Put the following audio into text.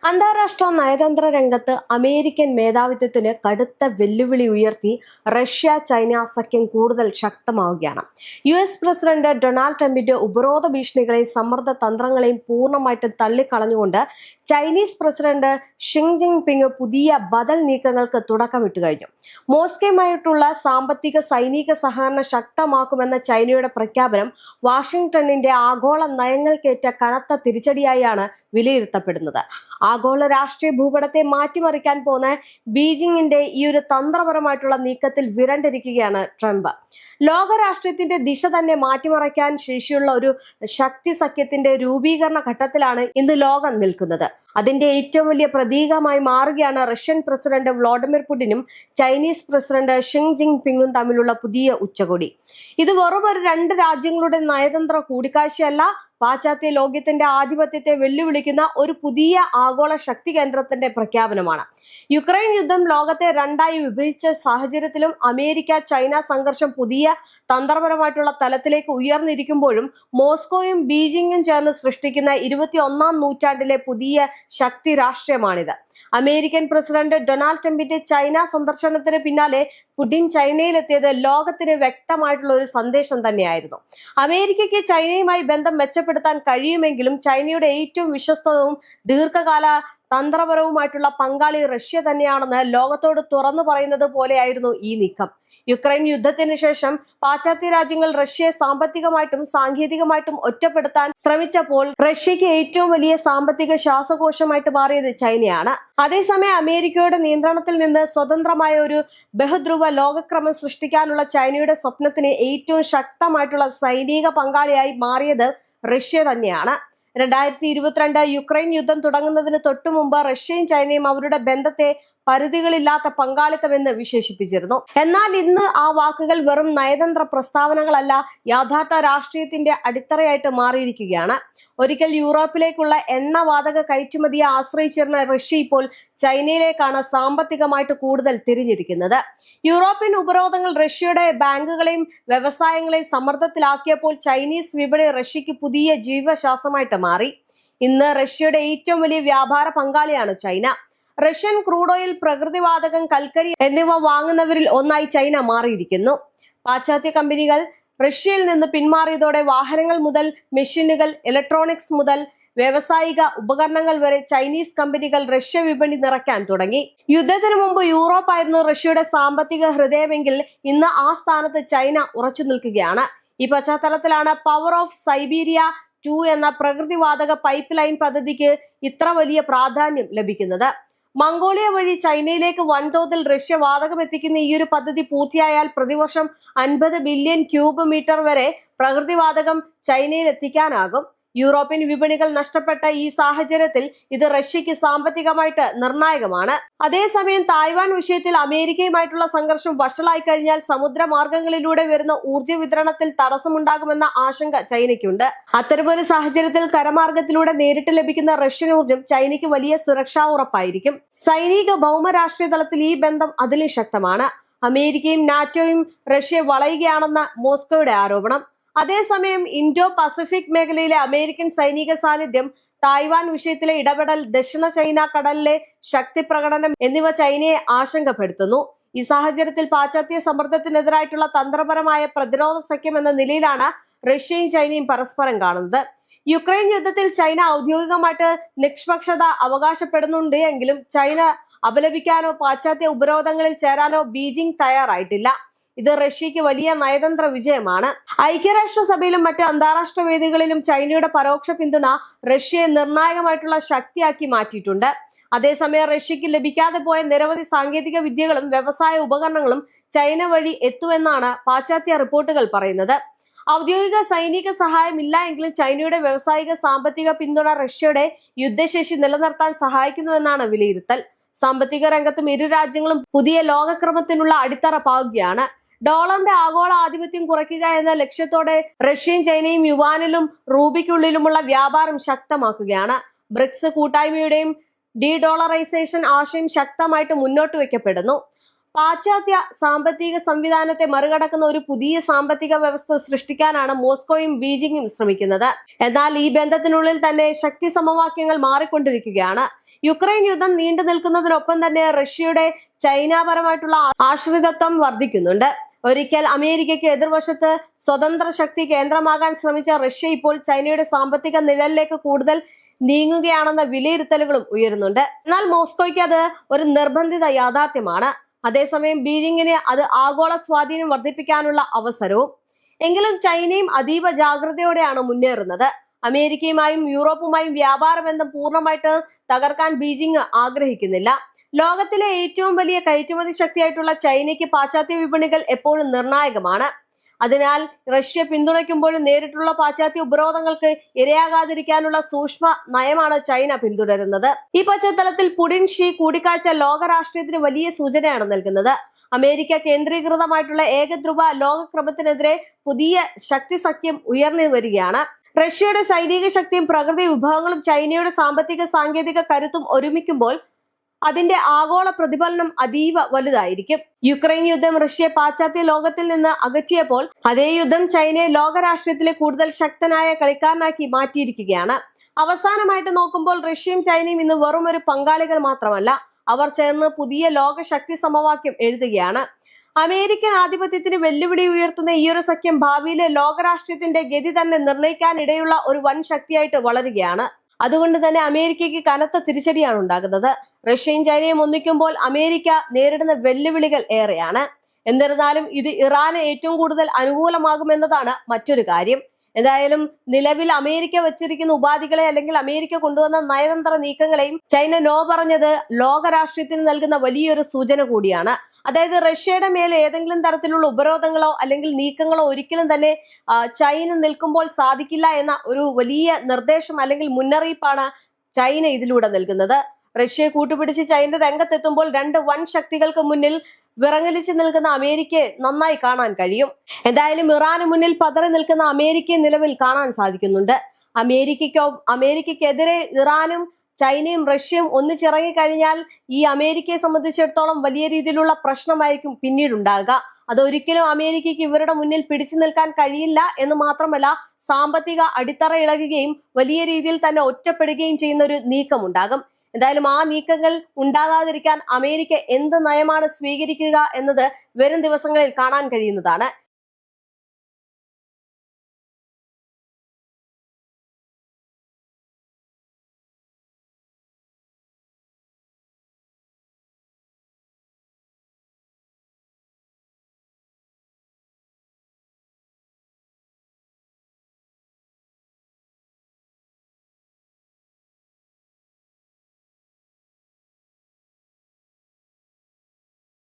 അന്താരാഷ്ട്ര നയതന്ത്ര രംഗത്ത് അമേരിക്കൻ മേധാവിത്വത്തിന് കടുത്ത വെല്ലുവിളി ഉയർത്തി റഷ്യ ചൈന സഖ്യം കൂടുതൽ ശക്തമാവുകയാണ്. US പ്രസിഡന്റ് ഡൊണാൾഡ് ട്രംപിന്റെ ഉപരോധ ഭീഷണികളെയും സമ്മർദ്ദ തന്ത്രങ്ങളെയും പൂർണ്ണമായിട്ടും തള്ളിക്കളഞ്ഞുകൊണ്ട് ചൈനീസ് പ്രസിഡന്റ് ഷിങ് ജിൻപിങ് പുതിയ ബദൽ നീക്കങ്ങൾക്ക് തുടക്കമിട്ട് കഴിഞ്ഞു. മോസ്കോയുമായിട്ടുള്ള സാമ്പത്തിക സൈനിക സഹകരണം ശക്തമാക്കുമെന്ന ചൈനയുടെ പ്രഖ്യാപനം വാഷിംഗ്ടണിന്റെ ആഗോള നയങ്ങൾക്കേറ്റ കനത്ത തിരിച്ചടിയായാണ് വിലയിരുത്തപ്പെടുന്നത്. ആഗോള രാഷ്ട്രീയ ഭൂപടത്തെ മാറ്റിമറിക്കാൻ പോകുന്ന ബീജിംഗിന്റെ ഈ ഒരു തന്ത്രപരമായിട്ടുള്ള നീക്കത്തിൽ വിരണ്ടിരിക്കുകയാണ് ട്രംപ്. ലോക രാഷ്ട്രീയത്തിന്റെ ദിശ തന്നെ മാറ്റിമറിക്കാൻ ശേഷിയുള്ള ഒരു ശക്തി സഖ്യത്തിന്റെ രൂപീകരണ ഘട്ടത്തിലാണ് ഇന്ന് ലോകം നിൽക്കുന്നത്. അതിന്റെ ഏറ്റവും വലിയ പ്രതീകമായി മാറുകയാണ് റഷ്യൻ പ്രസിഡന്റ് വ്ളാഡിമിർ പുടിനും ചൈനീസ് പ്രസിഡന്റ് ഷിങ് ജിൻപിങ്ങും തമ്മിലുള്ള പുതിയ ഉച്ചകോടി. ഇത് വെറും ഒരു രണ്ട് രാജ്യങ്ങളുടെ നയതന്ത്ര കൂടിക്കാഴ്ചയല്ല, പാശ്ചാത്യ ലോകത്തിന്റെ ആധിപത്യത്തെ വെല്ലുവിളിക്കുന്ന ഒരു പുതിയ ആഗോള ശക്തി കേന്ദ്രത്തിന്റെ പ്രഖ്യാപനമാണ്. യുക്രൈൻ യുദ്ധം ലോകത്തെ രണ്ടായി വിഭജിച്ച സാഹചര്യത്തിലും അമേരിക്ക ചൈന സംഘർഷം പുതിയ തന്ത്രപരമായിട്ടുള്ള തലത്തിലേക്ക് ഉയർന്നിരിക്കുമ്പോഴും മോസ്കോയും ബീജിംഗും ചേർന്ന് സൃഷ്ടിക്കുന്ന 21ാം നൂറ്റാണ്ടിലെ പുതിയ ശക്തി രാഷ്ട്രീയമാണിത്. അമേരിക്കൻ പ്രസിഡന്റ് ഡൊണാൾഡ് ട്രംപിന്റെ ചൈന സന്ദർശനത്തിന് പിന്നാലെ പുടിൻ ചൈനയിലെത്തിയത് ലോകത്തിന് വ്യക്തമായിട്ടുള്ള ഒരു സന്ദേശം തന്നെയായിരുന്നു. അമേരിക്കയ്ക്ക് ചൈനയുമായി ബന്ധം മെച്ചപ്പെടുത്താൻ കഴിയുമെങ്കിലും ചൈനയുടെ ഏറ്റവും വിശ്വസ്തവും ദീർഘകാല തന്ത്രപരവുമായിട്ടുള്ള പങ്കാളി റഷ്യ തന്നെയാണെന്ന് ലോകത്തോട് തുറന്നു പറയുന്നത് പോലെയായിരുന്നു ഈ നീക്കം. യുക്രൈൻ യുദ്ധത്തിന് ശേഷം പാശ്ചാത്യ രാജ്യങ്ങൾ റഷ്യയെ സാമ്പത്തികമായിട്ടും സാങ്കേതികമായിട്ടും ഒറ്റപ്പെടുത്താൻ ശ്രമിച്ചപ്പോൾ റഷ്യക്ക് ഏറ്റവും വലിയ സാമ്പത്തിക ശ്വാസകോശമായിട്ട് മാറിയത് ചൈനയാണ്. അതേസമയം അമേരിക്കയുടെ നിയന്ത്രണത്തിൽ നിന്ന് സ്വതന്ത്രമായ ഒരു ബഹുധ്രുവ ലോകക്രമം സൃഷ്ടിക്കാനുള്ള ചൈനയുടെ സ്വപ്നത്തിന് ഏറ്റവും ശക്തമായിട്ടുള്ള സൈനിക പങ്കാളിയായി മാറിയത് റഷ്യ തന്നെയാണ്. 2022 യുക്രൈൻ യുദ്ധം തുടങ്ങുന്നതിന് തൊട്ടു മുമ്പ് റഷ്യയും ചൈനയും അവരുടെ ബന്ധത്തെ പരിധികളില്ലാത്ത പങ്കാളിത്തമെന്ന് വിശേഷിപ്പിച്ചിരുന്നു. എന്നാൽ ഇന്ന് ആ വാക്കുകൾ വെറും നയതന്ത്ര പ്രസ്താവനകളല്ല, യഥാർത്ഥ രാഷ്ട്രീയത്തിന്റെ അടിത്തറയായിട്ട് മാറിയിരിക്കുകയാണ്. ഒരിക്കൽ യൂറോപ്പിലേക്കുള്ള എണ്ണവാതക കയറ്റുമതിയെ ആശ്രയിച്ചിരുന്ന റഷ്യ ഇപ്പോൾ ചൈനയിലേക്കാണ് സാമ്പത്തികമായിട്ട് കൂടുതൽ തിരിഞ്ഞിരിക്കുന്നത്. യൂറോപ്യൻ ഉപരോധങ്ങൾ റഷ്യയുടെ ബാങ്കുകളെയും വ്യവസായങ്ങളെയും സമ്മർദ്ദത്തിലാക്കിയപ്പോൾ ചൈനീസ് വിപണി റഷ്യക്ക് പുതിയ ജീവശ്വാസമായിട്ട് മാറി. ഇന്ന് റഷ്യയുടെ ഏറ്റവും വലിയ വ്യാപാര പങ്കാളിയാണ് ചൈന. റഷ്യൻ ക്രൂഡ് ഓയിൽ, പ്രകൃതിവാതകം, കൽക്കരി എന്നിവ വാങ്ങുന്നവരിൽ ഒന്നായി ചൈന മാറിയിരിക്കുന്നു. പാശ്ചാത്യ കമ്പനികൾ റഷ്യയിൽ നിന്ന് പിന്മാറിയതോടെ വാഹനങ്ങൾ മുതൽ മെഷീനുകൾ, ഇലക്ട്രോണിക്സ് മുതൽ വ്യാവസായിക ഉപകരണങ്ങൾ വരെ ചൈനീസ് കമ്പനികൾ റഷ്യ വിപണി നിറയ്ക്കാൻ തുടങ്ങി. യുദ്ധത്തിന് മുമ്പ് യൂറോപ്പായിരുന്നു റഷ്യയുടെ സാമ്പത്തിക ഹൃദയമെങ്കിൽ ഇന്ന് ആ സ്ഥാനത്ത് ചൈന ഉറച്ചു നിൽക്കുകയാണ്. ഈ പശ്ചാത്തലത്തിലാണ് പവർ ഓഫ് സൈബീരിയ 2 എന്ന പ്രകൃതിവാതക പൈപ്പ് ലൈൻ പദ്ധതിക്ക് ഇത്ര വലിയ പ്രാധാന്യം ലഭിക്കുന്നത്. മംഗോളിയ വഴി ചൈനയിലേക്ക് വൻതോതിൽ റഷ്യ വാതകം എത്തിക്കുന്ന ഈ ഒരു പദ്ധതി പൂർത്തിയായാൽ പ്രതിവർഷം 50 ബില്യൺ ക്യൂബ് മീറ്റർ വരെ പ്രകൃതിവാതകം ചൈനയിൽ എത്തിക്കാനാകും. യൂറോപ്യൻ വിപണികൾ നഷ്ടപ്പെട്ട ഈ സാഹചര്യത്തിൽ ഇത് റഷ്യക്ക് സാമ്പത്തികമായിട്ട് നിർണായകമാണ്. അതേസമയം തായ്വാൻ വിഷയത്തിൽ അമേരിക്കയുമായിട്ടുള്ള സംഘർഷം വഷളായി കഴിഞ്ഞാൽ സമുദ്രമാർഗങ്ങളിലൂടെ വരുന്ന ഊർജ്ജ വിതരണത്തിൽ തടസ്സമുണ്ടാകുമെന്ന ആശങ്ക ചൈനയ്ക്കുണ്ട്. അത്തരമൊരു സാഹചര്യത്തിൽ കരമാർഗത്തിലൂടെ നേരിട്ട് ലഭിക്കുന്ന റഷ്യൻ ഊർജ്ജം ചൈനയ്ക്ക് വലിയ സുരക്ഷാ ഉറപ്പായിരിക്കും. സൈനിക ഭൗമരാഷ്ട്രീയ തലത്തിൽ ഈ ബന്ധം അതിലും ശക്തമാണ്. അമേരിക്കയും നാറ്റോയും റഷ്യയെ വളയുകയാണെന്ന മോസ്കോയുടെ ആരോപണം. അതേസമയം ഇൻഡോ പസഫിക് മേഖലയിലെ അമേരിക്കൻ സൈനിക സാന്നിധ്യം, തായ്വാൻ വിഷയത്തിലെ ഇടപെടൽ, ദക്ഷിണ ചൈന കടലിലെ ശക്തി പ്രകടനം എന്നിവ ചൈനയെ ആശങ്കപ്പെടുത്തുന്നു. ഈ സാഹചര്യത്തിൽ പാശ്ചാത്യ സമ്മർദ്ദത്തിനെതിരായിട്ടുള്ള തന്ത്രപരമായ പ്രതിരോധ സഖ്യം എന്ന നിലയിലാണ് റഷ്യയും ചൈനയും പരസ്പരം കാണുന്നത്. യുക്രൈൻ യുദ്ധത്തിൽ ചൈന ഔദ്യോഗികമായിട്ട് നിഷ്പക്ഷത അവകാശപ്പെടുന്നുണ്ട് എങ്കിലും ചൈന അപലപിക്കാനോ പാശ്ചാത്യ ഉപരോധങ്ങളിൽ ചേരാനോ ബീജിംഗ് തയ്യാറായിട്ടില്ല. ഇത് റഷ്യക്ക് വലിയ നയതന്ത്ര വിജയമാണ്. ഐക്യരാഷ്ട്രസഭയിലും മറ്റ് അന്താരാഷ്ട്ര വേദികളിലും ചൈനയുടെ പരോക്ഷ പിന്തുണ റഷ്യയെ നിർണായകമായിട്ടുള്ള ശക്തിയാക്കി മാറ്റിയിട്ടുണ്ട്. അതേസമയം റഷ്യക്ക് ലഭിക്കാതെ പോയ നിരവധി സാങ്കേതിക വിദ്യകളും വ്യവസായ ഉപകരണങ്ങളും ചൈന വഴി എത്തുമെന്നാണ് പാശ്ചാത്യ റിപ്പോർട്ടുകൾ പറയുന്നത്. ഔദ്യോഗിക സൈനിക സഹായം ഇല്ല എങ്കിലും ചൈനയുടെ വ്യവസായിക സാമ്പത്തിക പിന്തുണ റഷ്യയുടെ യുദ്ധശേഷി നിലനിർത്താൻ സഹായിക്കുന്നുവെന്നാണ് വിലയിരുത്തൽ. സാമ്പത്തിക രംഗത്തും ഇരു രാജ്യങ്ങളും പുതിയ ലോകക്രമത്തിനുള്ള അടിത്തറ പാകുകയാണ്. ഡോളറിന്റെ ആഗോള ആധിപത്യം കുറയ്ക്കുക എന്ന ലക്ഷ്യത്തോടെ റഷ്യയും ചൈനയും യുവാനിലും റൂബിക്കുള്ളിലുമുള്ള വ്യാപാരം ശക്തമാക്കുകയാണ്. ബ്രിക്സ് കൂട്ടായ്മയുടെയും ഡി ഡോളറൈസേഷൻ ആശയം ശക്തമായിട്ട് മുന്നോട്ട് വയ്ക്കപ്പെടുന്നു. പാശ്ചാത്യ സാമ്പത്തിക സംവിധാനത്തെ മറികടക്കുന്ന ഒരു പുതിയ സാമ്പത്തിക വ്യവസ്ഥ സൃഷ്ടിക്കാനാണ് മോസ്കോയും ബീജിംഗും ശ്രമിക്കുന്നത്. എന്നാൽ ഈ ബന്ധത്തിനുള്ളിൽ തന്നെ ശക്തി സമവാക്യങ്ങൾ മാറിക്കൊണ്ടിരിക്കുകയാണ്. യുക്രൈൻ യുദ്ധം നീണ്ടു നിൽക്കുന്നതിനൊപ്പം തന്നെ റഷ്യയുടെ ചൈനാപരമായിട്ടുള്ള ആശ്രിതത്വം വർദ്ധിക്കുന്നുണ്ട്. ഒരിക്കൽ അമേരിക്കയ്ക്ക് എതിർവശത്ത് സ്വതന്ത്ര ശക്തി കേന്ദ്രമാകാൻ ശ്രമിച്ച റഷ്യ ഇപ്പോൾ ചൈനയുടെ സാമ്പത്തിക നിഴലിലേക്ക് കൂടുതൽ നീങ്ങുകയാണെന്ന വിലയിരുത്തലുകളും ഉയരുന്നുണ്ട്. എന്നാൽ മോസ്കോയ്ക്ക് അത് ഒരു നിർബന്ധിത യാഥാർത്ഥ്യമാണ്. അതേസമയം ബീജിംഗിന് അത് ആഗോള സ്വാധീനം വർദ്ധിപ്പിക്കാനുള്ള അവസരവും. എങ്കിലും ചൈനയും അതീവ ജാഗ്രതയോടെയാണ് മുന്നേറുന്നത്. അമേരിക്കയുമായും യൂറോപ്പുമായും വ്യാപാര ബന്ധം പൂർണ്ണമായിട്ട് തകർക്കാൻ ബീജിംഗ് ആഗ്രഹിക്കുന്നില്ല. ലോകത്തിലെ ഏറ്റവും വലിയ കയറ്റുമതി ശക്തിയായിട്ടുള്ള ചൈനയ്ക്ക് പാശ്ചാത്യ വിപണികൾ എപ്പോഴും നിർണായകമാണ്. അതിനാൽ റഷ്യ പിന്തുണയ്ക്കുമ്പോഴും നേരിട്ടുള്ള പാശ്ചാത്യ ഉപരോധങ്ങൾക്ക് ഇരയാകാതിരിക്കാനുള്ള സൂക്ഷ്മ നയമാണ് ചൈന പിന്തുടരുന്നത്. ഈ പശ്ചാത്തലത്തിൽ പുടിൻ ഷീ കൂടിക്കാഴ്ച ലോക രാഷ്ട്രീയത്തിന് വലിയ സൂചനയാണ് നൽകുന്നത്. അമേരിക്ക കേന്ദ്രീകൃതമായിട്ടുള്ള ഏകധ്രുവ ലോകക്രമത്തിനെതിരെ പുതിയ ശക്തി സഖ്യം ഉയർന്നു വരികയാണ്. റഷ്യയുടെ സൈനിക ശക്തിയും പ്രകൃതി വിഭവങ്ങളും ചൈനയുടെ സാമ്പത്തിക സാങ്കേതിക കരുത്തും ഒരുമിക്കുമ്പോൾ അതിന്റെ ആഗോള പ്രതിഫലനം അതീവ വലുതായിരിക്കും. യുക്രൈൻ യുദ്ധം റഷ്യയെ പാശ്ചാത്യ ലോകത്തിൽ നിന്ന് അകറ്റിയപ്പോൾ അതേ യുദ്ധം ചൈനയെ ലോകരാഷ്ട്രീയത്തിലെ കൂടുതൽ ശക്തനായ കളിക്കാരനാക്കി മാറ്റിയിരിക്കുകയാണ്. അവസാനമായിട്ട് നോക്കുമ്പോൾ റഷ്യയും ചൈനയും ഇന്ന് വെറും ഒരു പങ്കാളികൾ മാത്രമല്ല, അവർ ചേർന്ന് പുതിയ ലോക ശക്തി സമവാക്യം എഴുതുകയാണ്. അമേരിക്കൻ ആധിപത്യത്തിന് വെല്ലുവിളി ഉയർത്തുന്ന ഈ ഒരു സഖ്യം ഭാവിയിലെ ലോകരാഷ്ട്രീയത്തിന്റെ ഗതി തന്നെ നിർണ്ണയിക്കാനിടയുള്ള ഒരു വൻ ശക്തിയായിട്ട് വളരുകയാണ്. അതുകൊണ്ട് തന്നെ അമേരിക്കയ്ക്ക് കനത്ത തിരിച്ചടിയാണ് ഉണ്ടാകുന്നത്. റഷ്യയും ചൈനയും ഒന്നിക്കുമ്പോൾ അമേരിക്ക നേരിടുന്ന വെല്ലുവിളികൾ ഏറെയാണ്. എന്നിരുന്നാലും ഇത് ഇറാന് ഏറ്റവും കൂടുതൽ അനുകൂലമാകുമെന്നതാണ് മറ്റൊരു കാര്യം. എന്തായാലും നിലവിൽ അമേരിക്ക വെച്ചിരിക്കുന്ന ഉപാധികളെ അല്ലെങ്കിൽ അമേരിക്ക കൊണ്ടുവന്ന നയതന്ത്ര നീക്കങ്ങളെയും ചൈന നോ പറഞ്ഞത് ലോകരാഷ്ട്രീയത്തിന് നൽകുന്ന വലിയൊരു സൂചന കൂടിയാണ്. അതായത് റഷ്യയുടെ മേൽ ഏതെങ്കിലും തരത്തിലുള്ള ഉപരോധങ്ങളോ അല്ലെങ്കിൽ നീക്കങ്ങളോ ഒരിക്കലും തന്നെ ചൈന നിൽക്കുമ്പോൾ സാധിക്കില്ല എന്ന ഒരു വലിയ നിർദ്ദേശം അല്ലെങ്കിൽ മുന്നറിയിപ്പാണ് ചൈന ഇതിലൂടെ നൽകുന്നത്. റഷ്യയെ കൂട്ടുപിടിച്ച് ചൈന രംഗത്തെത്തുമ്പോൾ രണ്ട് വൻ ശക്തികൾക്ക് മുന്നിൽ വിറങ്ങലിച്ചു നിൽക്കുന്ന അമേരിക്കയെ നന്നായി കാണാൻ കഴിയും. എന്തായാലും ഇറാന് മുന്നിൽ പതറി നിൽക്കുന്ന അമേരിക്കയെ നിലവിൽ കാണാൻ സാധിക്കുന്നുണ്ട്. അമേരിക്കയ്ക്കെതിരെ ഇറാനും ചൈനയും റഷ്യയും ഒന്നിച്ചിറങ്ങിക്കഴിഞ്ഞാൽ ഈ അമേരിക്കയെ സംബന്ധിച്ചിടത്തോളം വലിയ രീതിയിലുള്ള പ്രശ്നമായിരിക്കും പിന്നീടുണ്ടാകുക. അതൊരിക്കലും അമേരിക്കയ്ക്ക് ഇവരുടെ മുന്നിൽ പിടിച്ചു നിൽക്കാൻ കഴിയില്ല എന്ന് മാത്രമല്ല, സാമ്പത്തിക അടിത്തറ ഇളകുകയും വലിയ രീതിയിൽ തന്നെ ഒറ്റപ്പെടുകയും ചെയ്യുന്ന ഒരു നീക്കമുണ്ടാകും. എന്തായാലും ആ നീക്കങ്ങൾ ഉണ്ടാകാതിരിക്കാൻ അമേരിക്ക എന്ത് നയമാണ് സ്വീകരിക്കുക എന്നത് വരും ദിവസങ്ങളിൽ കാണാൻ കഴിയുന്നതാണ്.